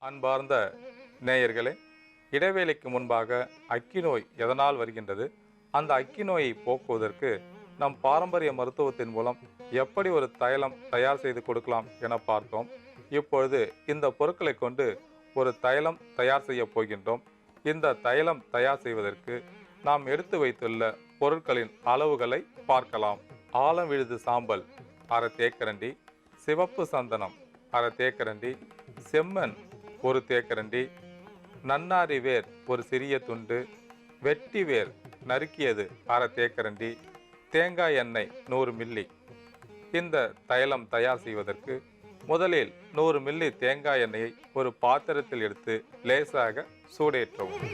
அன்பார்ந்த நேயர்களே, இடைவேளைக்கு முன்பாக அக்கி நோய் எதனால் வருகின்றது, அந்த அக்கி நோயை போக்குவதற்கு நம் பாரம்பரிய மருத்துவத்தின் மூலம் எப்படி ஒரு தைலம் தயார் செய்து கொடுக்கலாம் என பார்த்தோம். இப்பொழுது இந்த பொருட்களை கொண்டு ஒரு தைலம் தயார் செய்ய போகின்றோம். இந்த தைலம் தயார் செய்வதற்கு நாம் எடுத்து வைத்துள்ள பொருட்களின் அளவுகளை பார்க்கலாம். ஆலம் விழுது சாம்பல் அரை தேக்கரண்டி, சிவப்பு சந்தனம் அரை தேக்கரண்டி, செம்மண் ஒரு தேக்கரண்டி, நன்னாரி வேர் ஒரு சிறிய துண்டு, வெட்டி வேர் நறுக்கியது அரை தேக்கரண்டி, தேங்காய் எண்ணெய் 100 மில்லி. இந்த தைலம் தயார் செய்வதற்கு முதலில் 100 மில்லி தேங்காய் எண்ணெயை ஒரு பாத்திரத்தில் எடுத்து லேசாக சூடேற்றவும்.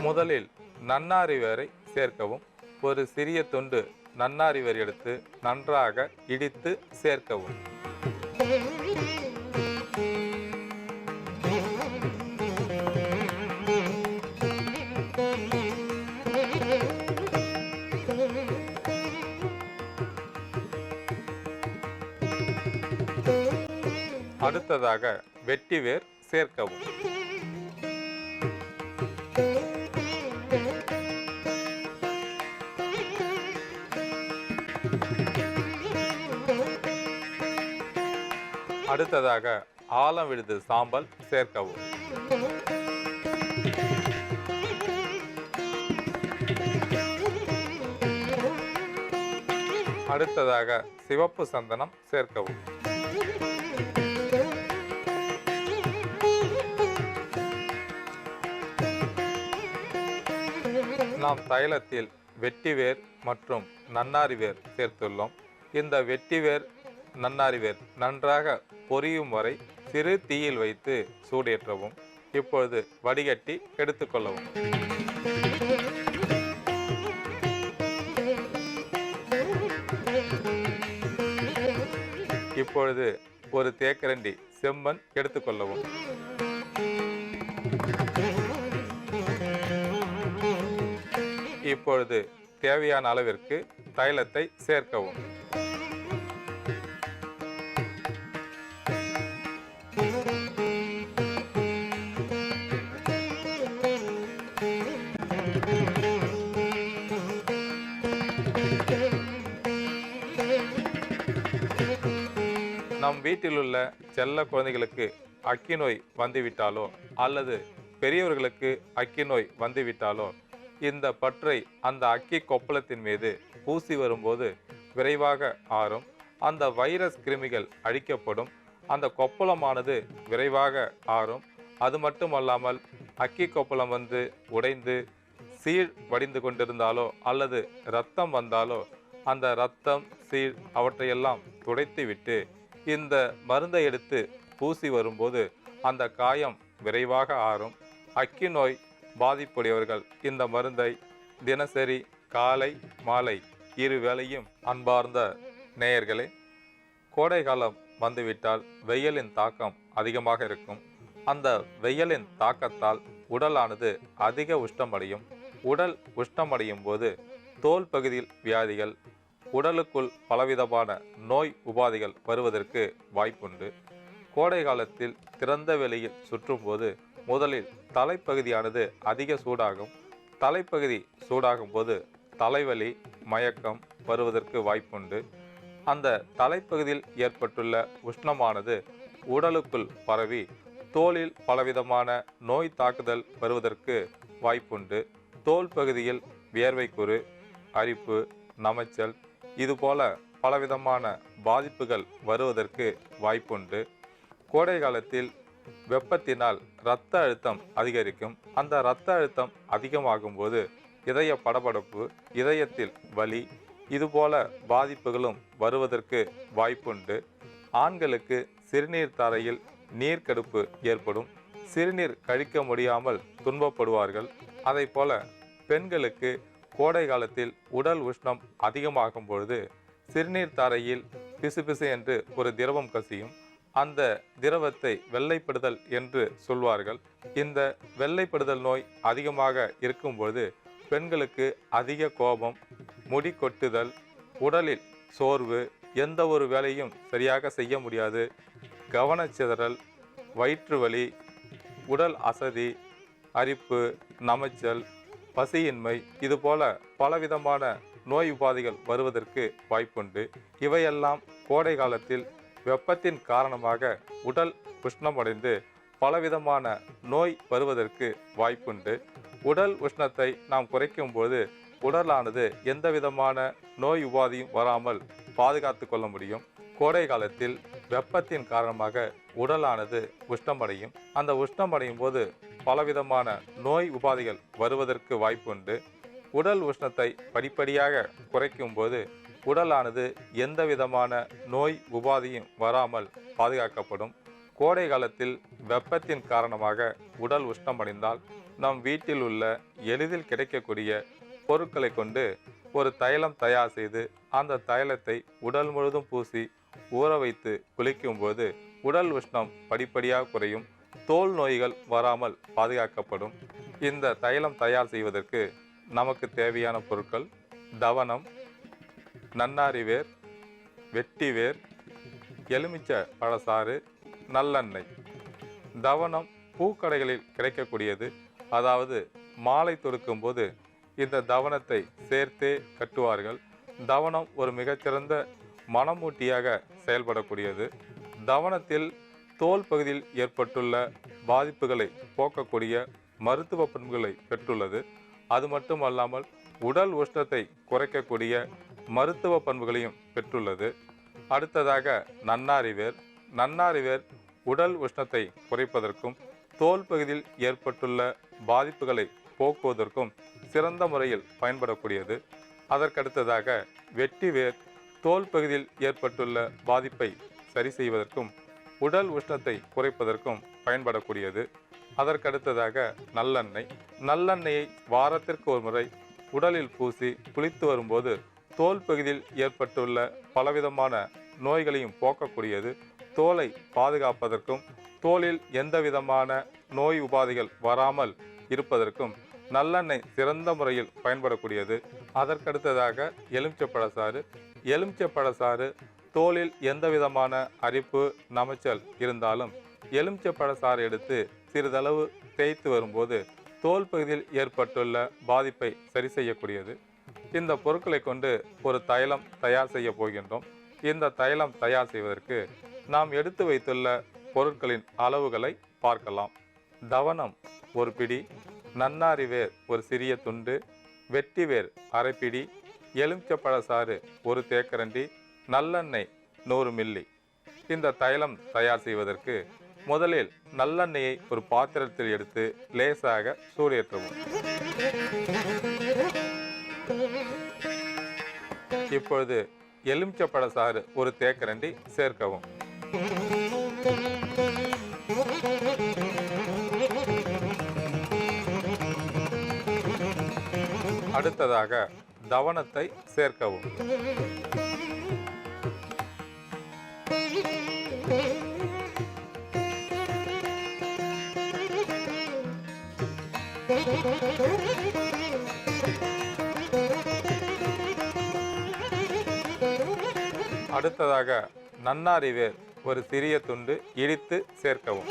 முதலில் நன்னாரி வேரை சேர்க்கவும். ஒரு சிறிய துண்டு நன்னாரி வேர் எடுத்து நன்றாக இடித்து சேர்க்கவும். அடுத்ததாக வெட்டி வேர் சேர்க்கவும். அடுத்ததாக ஆலம் விழுது சாம்பல் சேர்க்கவும். அடுத்ததாக சிவப்பு சந்தனம் சேர்க்கவும். நாம் தைலத்தில் வெட்டிவேர் மற்றும் நன்னாரி வேர் சேர்த்துள்ளோம். இந்த வெட்டிவேர் நன்னாரி வேர் நன்றாக பொரியும் வரை சிறு தீயில் வைத்து சூடேற்றவும். இப்பொழுது வடிகட்டி எடுத்துக்கொள்ளவும். இப்பொழுது ஒரு தேக்கரண்டி செம்மண் எடுத்துக்கொள்ளவும். இப்பொழுது தேவையான அளவிற்கு தைலத்தை சேர்க்கவும். நம் வீட்டில் உள்ள செல்ல குழந்தைகளுக்கு அக்கி நோய் வந்துவிட்டாலோ அல்லது பெரியவர்களுக்கு அக்கி நோய் வந்துவிட்டாலோ இந்த பற்றை அந்த அக்கி கொப்பளத்தின் மீது பூசி வரும்போது விரைவாக ஆறும். அந்த வைரஸ் கிருமிகள் அழிக்கப்படும். அந்த கொப்பளமானது விரைவாக ஆறும். அது மட்டுமல்லாமல் அக்கி கொப்பளம் வந்து உடைந்து சீழ் வடிந்து கொண்டிருந்தாலோ அல்லது இரத்தம் வந்தாலோ அந்த இரத்தம் சீழ் அவற்றையெல்லாம் துடைத்து விட்டு இந்த மருந்தை எடுத்து பூசி வரும்போது அந்த காயம் விரைவாக ஆறும். அக்கி நோய் பாதிப்புடையவர்கள் இந்த மருந்தை தினசரி காலை மாலை இரு வேளையும். அன்பார்ந்த நேயர்களே, கோடை காலம் வந்துவிட்டால் வெயிலின் தாக்கம் அதிகமாக இருக்கும். அந்த வெயிலின் தாக்கத்தால் உடலானது அதிக உஷ்ணமடையும். உடல் உஷ்ணமடையும் போது தோல் பகுதியில் வியாதிகள், உடலுக்குள் பலவிதமான நோய் உபாதைகள் வருவதற்கு வாய்ப்புண்டு. கோடை காலத்தில் திறந்த வெளியில் சுற்றும் போது முதலில் தலைப்பகுதியானது அதிக சூடாகும். தலைப்பகுதி சூடாகும் போது தலைவலி, மயக்கம் வருவதற்கு வாய்ப்புண்டு. அந்த தலைப்பகுதியில் ஏற்பட்டுள்ள உஷ்ணமானது உடலுக்குள் பரவி தோலில் பலவிதமான நோய் தாக்குதல் வருவதற்கு வாய்ப்புண்டு. தோல் பகுதியில் வியர்வைக்குறு, அரிப்பு, நமைச்சல் இதுபோல பலவிதமான பாதிப்புகள் வருவதற்கு வாய்ப்புண்டு. கோடை காலத்தில் வெப்பத்தினால் இரத்த அழுத்தம் அதிகரிக்கும். அந்த இரத்த அழுத்தம் அதிகமாகும் போது இதய படபடப்பு, இதயத்தில் வலி இதுபோல பாதிப்புகளும் வருவதற்கு வாய்ப்புண்டு. ஆண்களுக்கு சிறுநீர் தாரையில் நீர்க்கடுப்பு ஏற்படும். சிறுநீர் கழிக்க முடியாமல் துன்பப்படுவார்கள். அதை போல பெண்களுக்கு கோடை காலத்தில் உடல் உஷ்ணம் அதிகமாகும் பொழுது சிறுநீர் தாரையில் பிசுபிசு என்று ஒரு திரவம் கசியும். அந்த திரவத்தை வெள்ளைப்படுதல் என்று சொல்வார்கள். இந்த வெள்ளைப்படுதல் நோய் அதிகமாக இருக்கும்பொழுது பெண்களுக்கு அதிக கோபம், முடி கொட்டுதல், உடலில் சோர்வு எந்த ஒரு வேலையும் சரியாக செய்ய முடியாது. கவனச்சிதறல், வயிற்று வலி, உடல் அசதி, அரிப்பு, நமைச்சல், பசியின்மை இதுபோல பலவிதமான நோய் உபாதைகள் வருவதற்கு வாய்ப்புண்டு. இவையெல்லாம் கோடை காலத்தில் வெப்பத்தின் காரணமாக உடல் உஷ்ணமடைந்து பலவிதமான நோய் வருவதற்கு வாய்ப்புண்டு. உடல் உஷ்ணத்தை நாம் குறைக்கும்போது உடலானது எந்த விதமான நோய் உபாதையும் வராமல் பாதுகாத்து கொள்ள முடியும். கோடை காலத்தில் வெப்பத்தின் காரணமாக உடலானது உஷ்ணமடையும். அந்த உஷ்ணமடையும் போது பலவிதமான நோய் உபாதைகள் வருவதற்கு வாய்ப்புண்டு. உடல் உஷ்ணத்தை படிப்படியாக குறைக்கும் போது உடலானது எந்த விதமான நோய் உபாதையும் வராமல் பாதுகாக்கப்படும். கோடை காலத்தில் வெப்பத்தின் காரணமாக உடல் உஷ்ணமடைந்தால் நம் வீட்டில் உள்ள எளிதில் கிடைக்கக்கூடிய பொருட்களை கொண்டு ஒரு தைலம் தயார் செய்து அந்த தைலத்தை உடல் முழுதும் பூசி ஊற வைத்து குளிக்கும்போது உடல் உஷ்ணம் படிப்படியாக குறையும். தோல் நோய்கள் வராமல் பாதுகாக்கப்படும். இந்த தைலம் தயார் செய்வதற்கு நமக்கு தேவையான பொருட்கள் தவனம், நன்னாரிவேர், வெட்டிவேர், எலுமிச்சை பழசாறு, நல்லெண்ணெய். தவனம் பூக்கடைகளில் கிடைக்கக்கூடியது. அதாவது மாலை தொடுக்கும் போது இந்த தவனத்தை சேர்த்தே கட்டுவார்கள். தவனம் ஒரு மிகச்சிறந்த மணமூட்டியாக செயல்படக்கூடியது. தவனத்தில் தோல் பகுதியில் ஏற்பட்டுள்ள பாதிப்புகளை போக்கக்கூடிய மருத்துவ பண்புகளை பெற்றுள்ளது. அது மட்டுமல்லாமல் உடல் உஷ்ணத்தை குறைக்கக்கூடிய மருத்துவ பண்புகளையும் பெற்றுள்ளது. அடுத்ததாக நன்னாரிவேர். நன்னாரிவேர் உடல் உஷ்ணத்தை குறைப்பதற்கும் தோல் பகுதியில் ஏற்பட்டுள்ள பாதிப்புகளை போக்குவதற்கும் சிறந்த முறையில் பயன்படக்கூடியது. அதற்கடுத்ததாக வெட்டிவேர் தோல் பகுதியில் ஏற்பட்டுள்ள பாதிப்பை சரி செய்வதற்கும் உடல் உஷ்ணத்தை குறைப்பதற்கும் பயன்படக்கூடியது. அதற்கடுத்ததாக நல்லெண்ணெய். நல்லெண்ணெயை வாரத்திற்கு ஒரு முறை உடலில் பூசி குளித்து வரும்போது தோல் பகுதியில் ஏற்பட்டுள்ள பலவிதமான நோய்களையும் போக்கக்கூடியது. தோலை பாதுகாப்பதற்கும் தோலில் எந்த விதமான நோய் உபாதைகள் வராமல் இருப்பதற்கும் நல்லெண்ணெய் சிறந்த முறையில் பயன்படக்கூடியது. அதற்கடுத்ததாக எலுமிச்சை பழசாறு. எலுமிச்சை பழசாறு தோலில் எந்த விதமான அரிப்பு, நமைச்சல் இருந்தாலும் எலுமிச்சை பழசாறு எடுத்து சிறிதளவு தேய்த்து வரும்போது தோல் பகுதியில் ஏற்பட்டுள்ள பாதிப்பை சரி செய்யக்கூடியது. இந்த பொருட்களை கொண்டு ஒரு தைலம் தயார் செய்ய போகின்றோம். இந்த தைலம் தயார் செய்வதற்கு நாம் எடுத்து வைத்துள்ள பொருட்களின் அளவுகளை பார்க்கலாம். தவனம் ஒரு பிடி, நன்னாரிவேர் ஒரு சிறிய துண்டு, வெட்டிவேர் அரை பிடி, எலுமிச்சை பழசாறு ஒரு தேக்கரண்டி, நல்லெண்ணெய் 100 மில்லி. இந்த தைலம் தயார் செய்வதற்கு முதலில் நல்லெண்ணெயை ஒரு பாத்திரத்தில் எடுத்து லேசாக சூடேற்றவும். இப்பொழுது எலுமிச்சை பழசாறு ஒரு தேக்கரண்டி சேர்க்கவும். அடுத்ததாக தவனத்தை சேர்க்கவும். அடுத்ததாக நன்னாரிவேர் ஒரு சிறிய துண்டு இடித்து சேர்க்கவும்.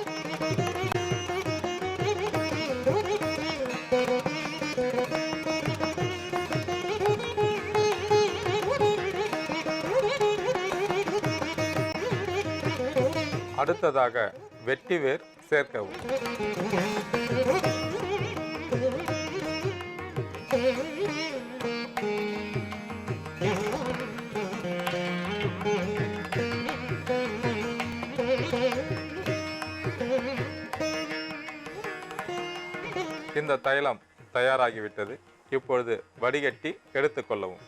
அடுத்ததாக வெட்டிவேர் சேர்க்கவும். இந்த தைலம் தயாராகிவிட்டது. இப்பொழுது வடிகட்டி எடுத்துக்கொள்ளவும்.